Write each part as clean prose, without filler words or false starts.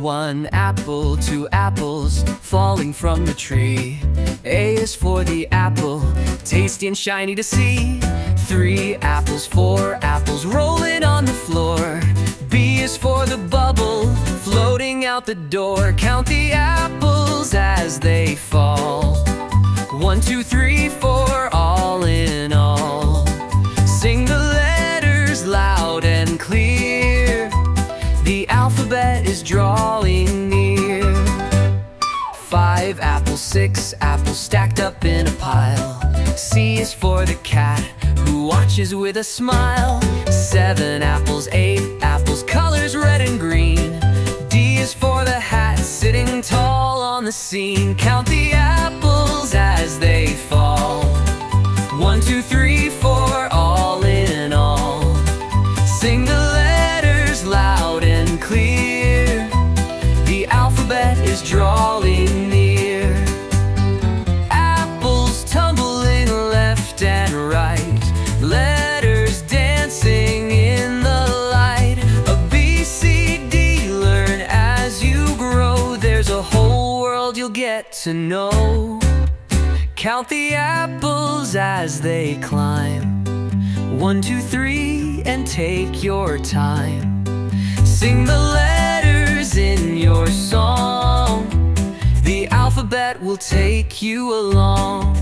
One apple, two apples falling from the tree. A is for the apple, tasty and shiny to see. 3 apples, 4 apples rolling on the floor. B is for the bubble floating out the door. Count the apples as they fall. 1, 2, 3, 4, all in all. Sing the letters loud and clear. The alphabet is drawing near. 5 apples, 6 apples stacked up in a pile. C is for the cat who watches with a smile. 7 apples, 8 apples, colors red and green. D is for the hat sitting tall on the scene. Count the apples as they fall. 1, 2, 3, 4, all in all. Sing the letters loud and clear. The alphabet is drawing near. Apples tumbling left and right, letters dancing in the light. A B, C, D, learn as you grow. There's a whole world you'll get to know. Count the apples as they climb. 1, 2, 3, and take your time. Sing the letters in your song. The alphabet will take you along.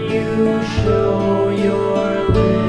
you show your lips.